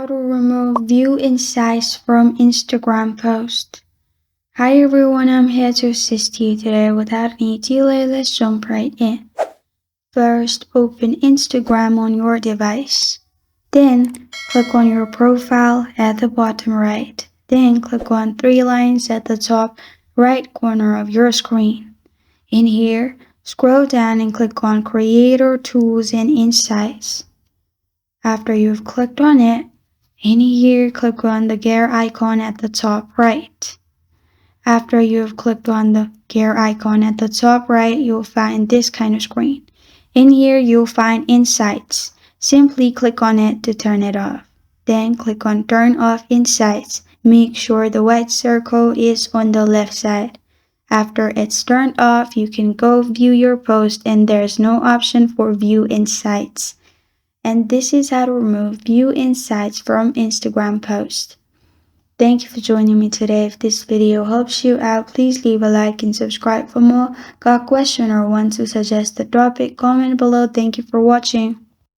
How to remove view insights from Instagram post. Hi everyone, I'm here to assist you today. Without any delay, let's jump right in. First, open Instagram on your device. Then, click on your profile at the bottom right. Then, click on three lines at the top right corner of your screen. In here, scroll down and click on Creator Tools and Insights. After you've clicked on it, in here, click on the gear icon at the top right. After you've clicked on the gear icon at the top right, you'll find this kind of screen. In here, you'll find Insights. Simply click on it to turn it off. Then click on Turn Off Insights. Make sure the white circle is on the left side. After it's turned off, you can go view your post and there's no option for View Insights. And this is how to remove view insights from Instagram posts. Thank you for joining me today. If this video helps you out, please leave a like and subscribe for more. Got a question or want to suggest a topic? Comment below. Thank you for watching.